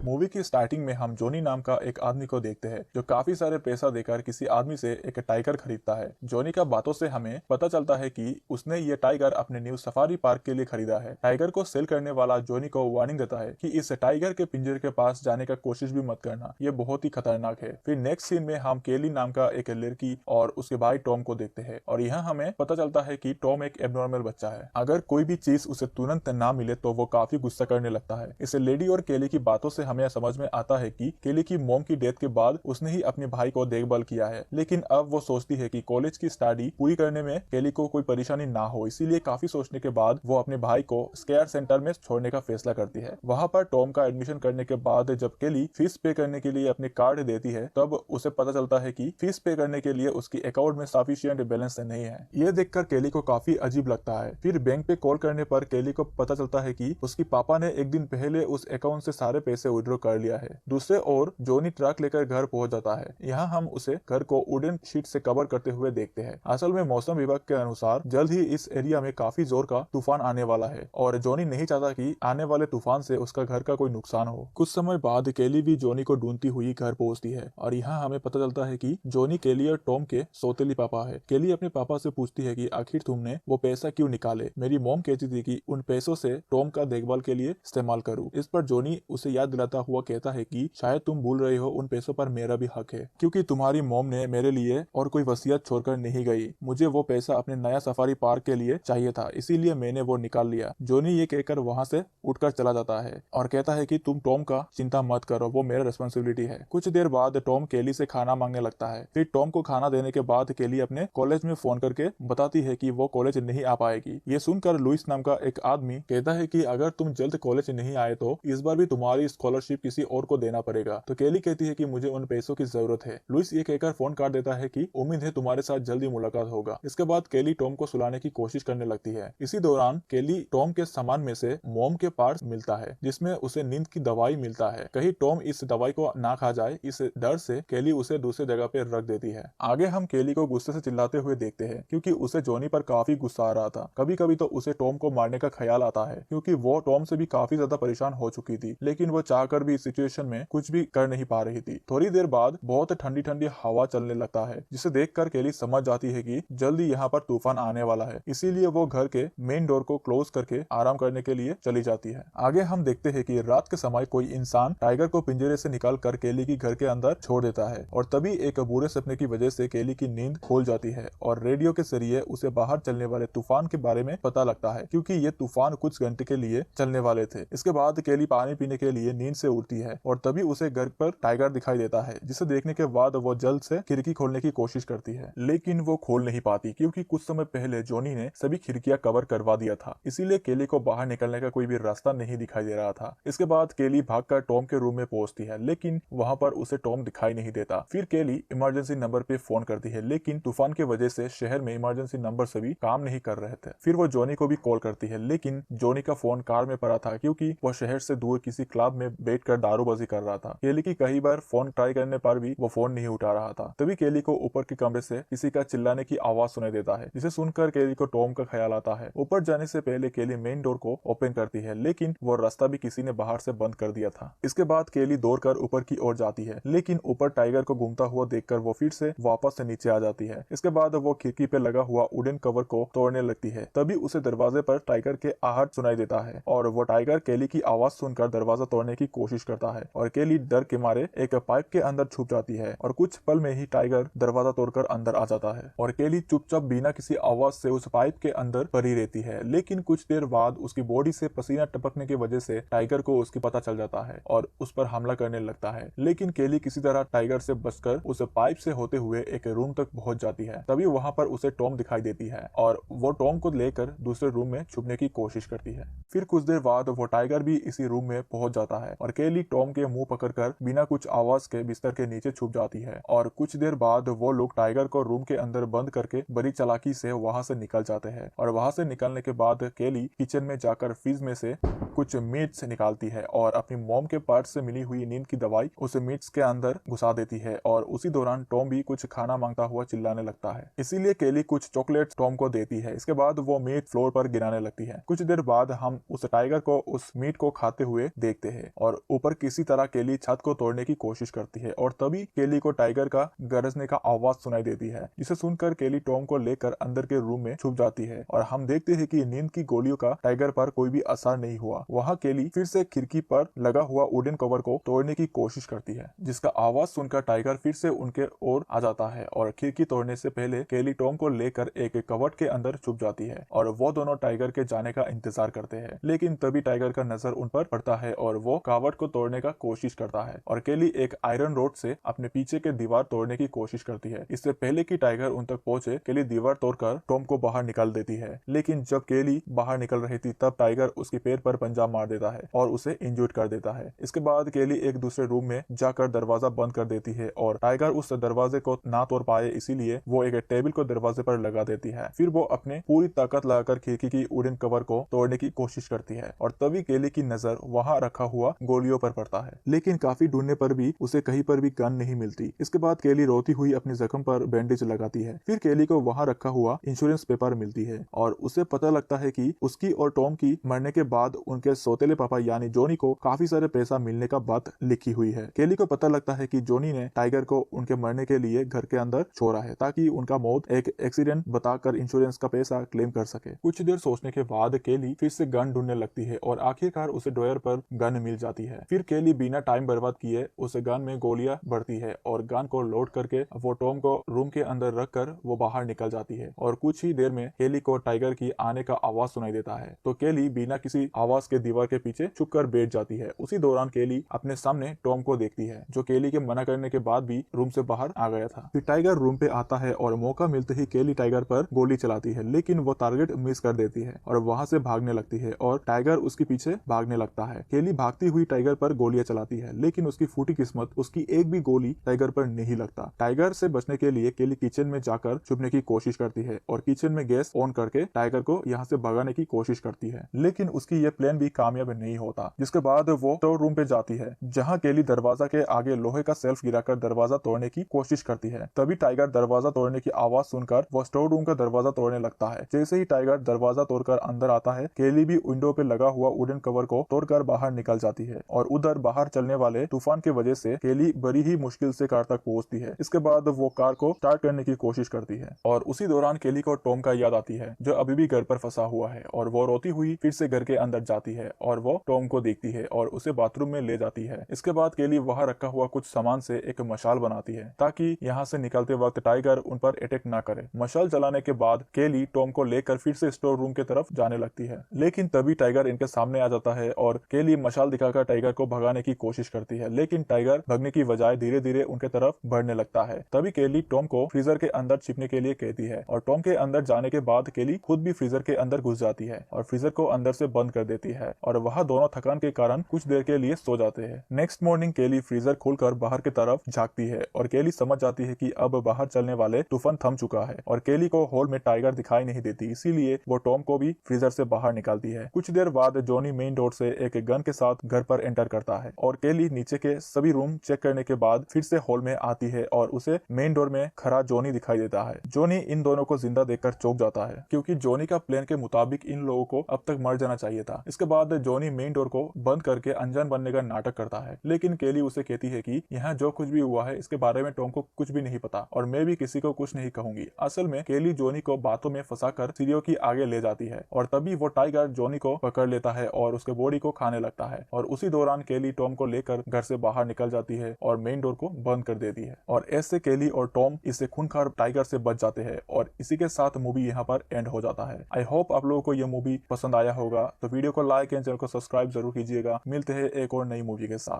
Movie की starting में हम जॉनी नाम का एक आदमी को देखते हैं जो काफी सारे पैसा देकर किसी आदमी से एक टाइगर खरीदता है। जॉनी का बातों से हमें पता चलता है कि उसने ये टाइगर अपने न्यू सफारी पार्क के लिए खरीदा है। टाइगर को सेल करने वाला जॉनी को वार्निंग देता है कि इस टाइगर के पिंजरे के पास जाने का कोशिश भी मत करना, ये बहुत ही खतरनाक है। फिर नेक्स्ट सीन में हम केली नाम का एक लड़की और उसके भाई टॉम को देखते हैं और यहाँ हमें पता चलता है कि टॉम एक एबनॉर्मल बच्चा है। अगर कोई भी चीज उसे तुरंत ना मिले तो वो काफी गुस्सा करने लगता है। इस लेडी और केली की बातों से हमें समझ में आता है कि केली की मॉम की डेथ के बाद उसने ही अपने भाई को देखभाल किया है, लेकिन अब वो सोचती है कि कॉलेज की स्टडी पूरी करने में केली को कोई परेशानी ना हो, इसीलिए काफी सोचने के बाद वो अपने भाई को स्केयर सेंटर में छोड़ने का फैसला करती है। वहाँ पर टॉम का एडमिशन करने के बाद जब केली फीस पे करने के लिए अपने कार्ड देती है तब उसे पता चलता है कि फीस पे करने के लिए उसकी अकाउंट में सफिशिएंट बैलेंस नहीं है। ये देखकर केली को काफी अजीब लगता है। फिर बैंक पे कॉल करने पर केली को पता चलता है कि उसकी पापा ने एक दिन पहले उस अकाउंट से सारे पैसे विड्रॉ कर लिया है। दूसरे ओर जॉनी ट्रक लेकर घर पहुंच जाता है। यहाँ हम उसे घर को वुडन शीट से कवर करते हुए देखते हैं। असल में मौसम विभाग के अनुसार जल्द ही इस एरिया में काफी जोर का तूफान आने वाला है और जॉनी नहीं चाहता कि आने वाले तूफान से उसका घर का कोई नुकसान हो। कुछ समय बाद केली भी जॉनी को ढूंढती हुई घर पहुंचती है और यहाँ हमें पता चलता है कि जॉनी केली और टॉम के सौतेली पापा है। केली अपने पापा से पूछती है कि आखिर तुमने वो पैसा क्यों निकाले? मेरी मॉम कहती थी कि उन पैसों से टॉम का देखभाल के लिए इस्तेमाल करूं। इस पर जॉनी उसे याद दिलाता हुआ कहता है कि शायद तुम भूल रहे हो, उन पैसों पर मेरा भी हक है क्योंकि तुम्हारी मॉम ने मेरे लिए और कोई वसीयत छोड़कर नहीं गई। मुझे वो पैसा अपने नया सफारी पार्क के लिए चाहिए था, इसीलिए मैंने वो निकाल लिया। जॉनी ये कहकर वहाँ से उठकर चला जाता है और कहता है कि तुम टॉम का चिंता मत करो, वो मेरा रिस्पॉन्सिबिलिटी है। कुछ देर बाद टॉम केली से खाना मांगने लगता है। फिर टॉम को खाना देने के बाद केली अपने कॉलेज में फोन करके बताती है कि वो कॉलेज नहीं आ पाएगी। ये सुनकर लुइस नाम का एक आदमी कहता है कि अगर तुम जल्द कॉलेज नहीं आए तो इस बार भी तुम्हारी स्कॉलरशिप किसी और को देना पड़ेगा। तो केली कहती है कि मुझे उन पैसों की जरूरत है। लुइस ये कहकर फोन काट देता है कि उम्मीद है तुम्हारे साथ जल्दी मुलाकात होगा। इसके बाद केली टॉम को सुलाने की कोशिश करने लगती है। इसी दौरान केली टॉम के सामान में से मोम के पार्ट्स मिलता है जिसमें उसे नींद की दवाई मिलता है। कहीं टॉम इस दवाई को ना खा जाए, इस डर से केली उसे दूसरी जगह पे रख देती है। आगे हम केली को गुस्से से चिल्लाते हुए देखते हैं क्योंकि उसे जॉनी पर काफी गुस्सा आ रहा था। कभी कभी तो उसे टॉम को मारने का ख्याल आता है क्योंकि वो टॉम से भी काफी ज्यादा परेशान हो चुकी थी, लेकिन वो चाहकर भी इस सिचुएशन में कुछ भी कर नहीं पा रही थी। थोड़ी देर बाद बहुत ठंडी ठंडी हवा चलने लगता है जिसे देखकर केली समझ जाती है कि जल्दी यहाँ पर तूफान आने वाला है, इसीलिए वो घर के मेन डोर को क्लोज करके आराम करने के लिए चली जाती है। आगे हम देखते हैं कि रात के समय कोई इंसान टाइगर को पिंजरे से निकाल कर केली की घर के अंदर छोड़ देता है और तभी एक बुरे सपने की वजह से केली की नींद खोल जाती है और रेडियो के जरिए उसे बाहर चलने वाले तूफान के बारे में पता लगता है क्योंकि ये तूफान कुछ घंटे के लिए चलने वाले थे। इसके बाद केली पानी पीने के लिए नींद से उठती है और तभी उसे घर पर टाइगर दिखाई देता है, जिसे देखने के बाद वो जल्द से खिड़की खोलने की कोशिश करती है, लेकिन वो खोल नहीं पाती क्योंकि कुछ समय पहले जॉनी ने सभी खिड़कियां कवर करवा दिया था। इसीलिए केली को बाहर निकलने का कोई भी रास्ता नहीं दिखाई दे रहा था। इसके बाद केली भागकर टॉम के रूम में पहुंचती है, लेकिन वहां पर उसे टॉम दिखाई नहीं देता। फिर केली इमरजेंसी नंबर पे फोन करती है, लेकिन तूफान की वजह से शहर में इमरजेंसी नंबर सभी काम नहीं कर रहे थे। फिर वो जॉनी को भी कॉल करती है, लेकिन जॉनी का फोन कार में पड़ा था क्योंकि वो शहर से दूर किसी क्लब में बैठकर दारूबाजी कर रहा था। केली की कई बार फोन ट्राई करने पर भी वो फोन नहीं उठा रहा था। तभी केली को ऊपर के कमरे से किसी का चिल्लाने की आवाज सुनाई देता है, जिसे सुनकर केली को टॉम का ख्याल आता है। ऊपर जाने से पहले केली मेन डोर को ओपन करती है, लेकिन वो रास्ता भी किसी ने बाहर से बंद कर दिया था। इसके बाद केली दौड़कर ऊपर की ओर जाती है, लेकिन ऊपर टाइगर को घूमता हुआ देखकर वो फिर से वापस से नीचे आ जाती है। इसके बाद वो खिड़की पे लगा हुआ वुडन कवर को तोड़ने लगती है। तभी उसे दरवाजे पर टाइगर के आहट सुनाई देता है और वो टाइगर केली की आवाज सुनकर दरवाजा तोड़ने की कोशिश करता है और केली डर के मारे एक पाइप के अंदर छुप जाती है और कुछ पल में ही टाइगर दरवाजा तोड़कर अंदर आ जाता है और केली चुपचाप बिना किसी आवाज से उस पाइप के अंदर पड़ी रहती है। लेकिन कुछ देर बाद उसकी बॉडी से पसीना टपकने की वजह से टाइगर को उसकी पता चल जाता है और उस पर हमला करने लगता है, लेकिन केली किसी तरह टाइगर से बचकर उस पाइप से होते हुए एक रूम तक पहुंच जाती है। तभी वहां पर उसे टॉम दिखाई देती है और वो टॉम को लेकर दूसरे रूम में छुपने की कोशिश करती है। फिर कुछ देर बाद वो टाइगर भी इसी रूम में पहुंच जाता है और केली टॉम के मुंह पकड़कर बिना कुछ आवाज के बिस्तर के नीचे छुप जाती है और कुछ देर बाद वो लोग टाइगर को रूम के अंदर बंद करके बड़ी चालाकी से वहां से निकल जाते हैं। और वहां से निकलने के बाद केली किचन में जाकर फ्रिज में से कुछ मीट्स निकालती है और अपनी मॉम के पार्ट से मिली हुई नींद की दवाई उस मीट्स के अंदर घुसा देती है। और उसी दौरान टॉम भी कुछ खाना मांगता हुआ चिल्लाने लगता है, इसीलिए केली कुछ चॉकलेट्स टॉम को देती है। इसके बाद वो मीट फ्लोर पर गिराने लगती है। कुछ देर बाद हम उस टाइगर को उस मीट को खाते हुए देखते हैं और ऊपर किसी तरह केली छत को तोड़ने की कोशिश करती है और तभी केली को टाइगर का गरजने का आवाज सुनाई देती है, जिसे सुनकर केली टॉम को लेकर अंदर के रूम में छुप जाती है। और हम देखते हैं कि नींद की गोलियों का टाइगर पर कोई भी असर नहीं हुआ। वहाँ केली फिर से खिड़की पर लगा हुआ वुडन कवर को तोड़ने की कोशिश करती है, जिसका आवाज सुनकर टाइगर फिर से उनके ओर आ जाता है और खिड़की तोड़ने से पहले केली टॉम को लेकर एक कवर्ट के अंदर छुप जाती है और वो दोनों टाइगर के जाने का इंतजार करते हैं। लेकिन तभी टाइगर का नजर उन पर पड़ता है और वो कवर्ट को तोड़ने का कोशिश करता है और केली एक आयरन रोड से अपने पीछे के दीवार तोड़ने की कोशिश करती है। इससे पहले कि टाइगर उन तक पहुंचे, केली दीवार तोड़कर टॉम को बाहर निकाल देती है। लेकिन जब केली बाहर निकल रही थी तब टाइगर उसके पैर पर पंजा मार देता है और उसे इंजर्ड कर देता है। इसके बाद केली एक दूसरे रूम में जाकर दरवाजा बंद कर देती है और टाइगर उस दरवाजे को ना तोड़ पाए इसीलिए वो एक टेबल को दरवाजे पर लगा देती है। फिर वो अपने पूरी ताकत लगाकर खिड़की की वुडन कवर को तोड़ने की कोशिश करती है और तभी केली की नजर वहाँ रखा हुआ गोलियों पर पड़ता है। लेकिन काफी ढूंढने पर भी उसे कहीं पर भी गन नहीं मिलती। इसके बाद केली रोती हुई अपने जख्म पर बैंडेज लगाती है। फिर केली को वहाँ रखा हुआ इंश्योरेंस पेपर मिलती है और उसे पता लगता है कि उसकी और टॉम की मरने के बाद उनके सौतेले पापा यानी जॉनी को काफी सारे पैसा मिलने का बात लिखी हुई है। केली को पता लगता है कि जॉनी ने टाइगर को उनके मरने के लिए घर के अंदर छोड़ा है ताकि उनका मौत एक एक्सीडेंट बताकर इंश्योरेंस का पैसा क्लेम कर सके। कुछ देर सोचने के बाद केली फिर से गन ढूंढने लगती है और आखिरकार उसे ड्रॉयर पर गन मिल जाती है। फिर केली बिना टाइम बर्बाद किए उस गन में गोलियां भरती है और गन को लोड करके वो टॉम को रूम के अंदर रखकर वो बाहर निकल जाती है और कुछ ही देर में केली को टाइगर की आने का आवाज सुनाई देता है। तो केली बिना किसी आवाज के दीवार के पीछे छुपकर बैठ जाती है। उसी दौरान केली अपने सामने टॉम को देखती है, जो केली के मना करने के बाद भी रूम से बाहर आ गया था। फिर टाइगर रूम पे आता है और मौका मिलते ही केली टाइगर पर गोली चलाती है, लेकिन वो टारगेट मिस कर देती है और वहां से भागने लगती है और टाइगर उसके पीछे भागने लगता है। केली भागती हुई टाइगर पर गोलियां चलाती है, लेकिन उसकी फूटी किस्मत उसकी एक भी गोली टाइगर पर नहीं लगता। टाइगर से बचने के लिए केली किचन में जाकर छुपने की कोशिश करती है और किचन में गैस ऑन करके टाइगर को यहाँ से भगाने की कोशिश करती है, लेकिन उसकी ये प्लान भी कामयाब नहीं होता। जिसके बाद वो स्टोर रूम पे जाती है, जहाँ केली दरवाजा के आगे लोहे का सेल्फ गिराकर दरवाजा तोड़ने की कोशिश करती है। तभी टाइगर दरवाजा तोड़ने की आवाज सुनकर वो स्टोर रूम का दरवाजा तोड़ने लगता है। जैसे ही टाइगर दरवाजा तोड़कर अंदर आता है, केली भी विंडो पे लगा हुआ वुडन कवर को तोड़कर बाहर निकल जाती है और उधर बाहर चलने वाले तूफान की वजह से केली बड़ी ही मुश्किल से कार तक पहुंचती है। इसके बाद वो कार को स्टार्ट करने की कोशिश करती है और उसी दौरान केली को टॉम का याद आती है, जो अभी भी घर पर फंसा हुआ है और वो रोती हुई फिर से घर के अंदर जाती है और वो टॉम को देखती है और उसे बाथरूम में ले जाती है। इसके बाद केली वहाँ रखा हुआ कुछ सामान से एक मशाल बनाती है ताकि यहाँ से निकलते वक्त टाइगर उन पर अटैक ना करे। मशाल जलाने के बाद केली टॉम को लेकर फिर से स्टोर रूम की तरफ जाने लगती है, लेकिन तभी टाइगर इनके सामने आ जाता है और केली मशाल दिखाकर टाइगर को भगाने की कोशिश करती है, लेकिन टाइगर भगने की बजाय धीरे धीरे उनके तरफ बढ़ने लगता है। तभी केली टॉम को फ्रीजर के अंदर छिपने के लिए कहती है और टॉम के अंदर जाने के बाद केली खुद भी फ्रीजर के अंदर घुस जाती है और फ्रीजर को अंदर से बंद कर देती है और वह दोनों थकान के कारण कुछ देर के लिए सो जाते हैं। नेक्स्ट मॉर्निंग केली फ्रीजर खोलकर बाहर की तरफ झांकती है और केली समझ जाती है कि अब बाहर चलने वाले तूफान थम चुका है और केली को हॉल में टाइगर दिखाई नहीं देती, इसीलिए वो टॉम को भी फ्रीजर से बाहर निकालती है। कुछ देर बाद जॉनी मेन डोर से एक गन के साथ घर पर एंटर करता है और केली नीचे के सभी रूम चेक करने के बाद फिर से हॉल में आती है और उसे मेन डोर में खड़ा जॉनी दिखाई देता है। जॉनी इन दोनों को जिंदा देखकर चौंक जाता है, क्योंकि जॉनी का प्लान के मुताबिक इन लोगों को अब तक मर जाना चाहिए था। इसके बाद जॉनी मेन डोर को बंद करके अनजान बनने का नाटक करता है, लेकिन केली उसे कहती है कि यहाँ जो कुछ भी हुआ है इसके बारे में टॉम को कुछ भी नहीं पता और मैं भी किसी को कुछ नहीं कहूंगी। असल में केली जॉनी को बातों में फंसाकर सीढ़ियों की आगे ले जाती है और तभी वो टाइगर जॉनी को पकड़ लेता है और उसके बॉडी को खाने लगता है और उसी दौरान केली टॉम को लेकर घर से बाहर निकल जाती है और मेन डोर को बंद कर देती है और ऐसे केली और टॉम इससे खूंखार टाइगर से बच जाते हैं और इसी के साथ मूवी यहाँ पर एंड हो जाता है। आई होप आप लोगों को यह मूवी पसंद आया होगा, तो वीडियो को लाइक एंड चैनल को सब्सक्राइब जरूर कीजिएगा। मिलते हैं एक और नई मूवी के साथ।